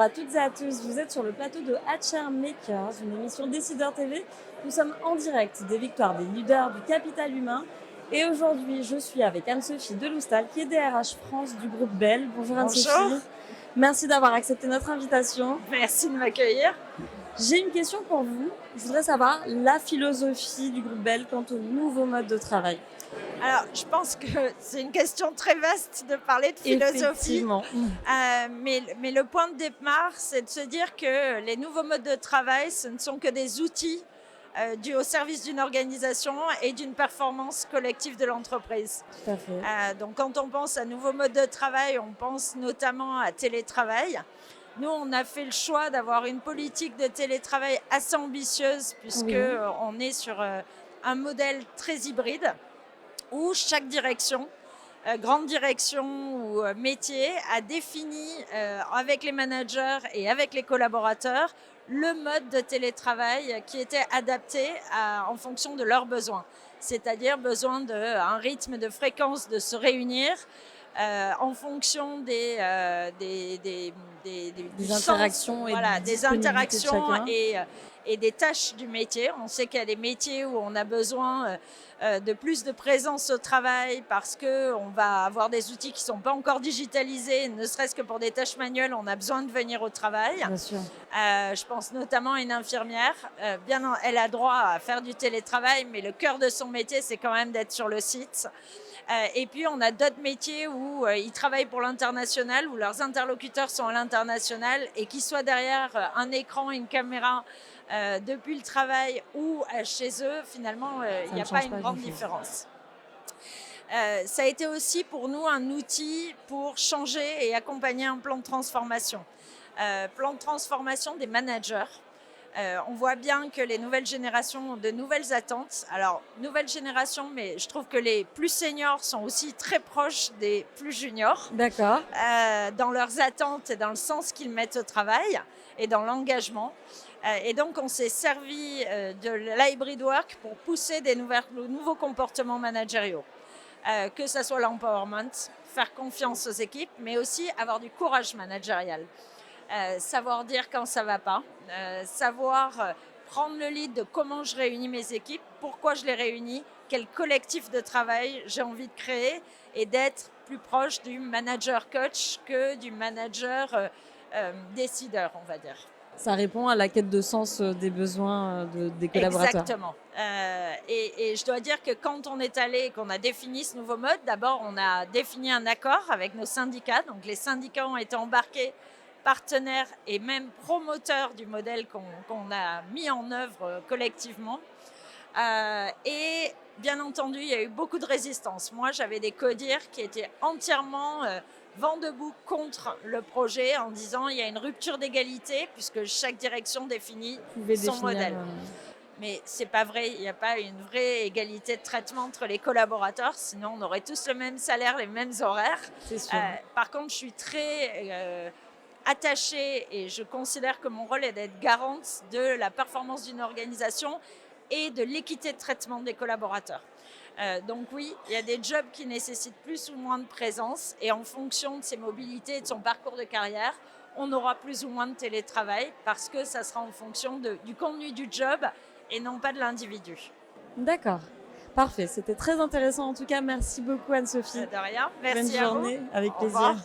à toutes et à tous, vous êtes sur le plateau de HR Makers, une émission Décideur TV. Nous sommes en direct des victoires des leaders du capital humain. Et aujourd'hui, je suis avec Anne-Sophie Deloustal, qui est DRH France du groupe Bell. Bonjour Anne-Sophie. Bonjour. Merci d'avoir accepté notre invitation. Merci de m'accueillir. J'ai une question pour vous. Je voudrais savoir la philosophie du groupe Bell quant au nouveau mode de travail. Alors, je pense que c'est une question très vaste de parler de philosophie. Effectivement. Mais le point de départ, c'est de se dire que les nouveaux modes de travail, ce ne sont que des outils dus au service d'une organisation et d'une performance collective de l'entreprise. Tout à fait. Donc, quand on pense à nouveaux modes de travail, on pense notamment à télétravail. Nous, on a fait le choix d'avoir une politique de télétravail assez ambitieuse puisqu'on est sur un modèle très hybride où chaque direction, grande direction ou métier, a défini avec les managers et avec les collaborateurs le mode de télétravail qui était adapté en fonction de leurs besoins. C'est-à-dire besoin d'un rythme de fréquence de se réunir en fonction des interactions, des interactions et des tâches du métier. On sait qu'il y a des métiers où on a besoin de plus de présence au travail parce qu'on va avoir des outils qui ne sont pas encore digitalisés, ne serait-ce que pour des tâches manuelles, on a besoin de venir au travail. Bien sûr. Je pense notamment à une infirmière. Elle a droit à faire du télétravail, mais le cœur de son métier, c'est quand même d'être sur le site. Et puis, on a d'autres métiers où ils travaillent pour l'international, où leurs interlocuteurs sont à l'international et qu'ils soient derrière un écran, une caméra, depuis le travail ou chez eux, finalement, il n'y a pas une grande différence. Ça a été aussi pour nous un outil pour changer et accompagner un plan de transformation. Plan de transformation des managers. On voit bien que les nouvelles générations ont de nouvelles attentes. Alors, nouvelle génération, mais je trouve que les plus seniors sont aussi très proches des plus juniors. D'accord. Dans leurs attentes et dans le sens qu'ils mettent au travail et dans l'engagement. Et donc, on s'est servi de l'hybrid work pour pousser des nouveaux comportements managériaux. Que ce soit l'empowerment, faire confiance aux équipes, mais aussi avoir du courage managérial. Savoir dire quand ça ne va pas, savoir prendre le lead de comment je réunis mes équipes, pourquoi je les réunis, quel collectif de travail j'ai envie de créer et d'être plus proche du manager coach que du manager décideur, on va dire. Ça répond à la quête de sens des besoins des collaborateurs. Exactement. Et je dois dire que quand on est allé et qu'on a défini ce nouveau mode, d'abord on a défini un accord avec nos syndicats. Donc les syndicats ont été embarqués, partenaires et même promoteurs du modèle qu'on a mis en œuvre collectivement. Et bien entendu, il y a eu beaucoup de résistance. Moi, j'avais des codires qui étaient entièrement vent debout contre le projet en disant il y a une rupture d'égalité puisque chaque direction définit son modèle. Mais c'est pas vrai, il n'y a pas une vraie égalité de traitement entre les collaborateurs, sinon on aurait tous le même salaire, les mêmes horaires. C'est sûr. Par contre, je suis très attachée et je considère que mon rôle est d'être garante de la performance d'une organisation et de l'équité de traitement des collaborateurs. Donc oui, il y a des jobs qui nécessitent plus ou moins de présence et en fonction de ses mobilités et de son parcours de carrière, on aura plus ou moins de télétravail parce que ça sera en fonction du contenu du job et non pas de l'individu. D'accord. Parfait. C'était très intéressant en tout cas. Merci beaucoup Anne-Sophie. De rien. Merci Bonne à vous. journée. Avec Au plaisir. revoir.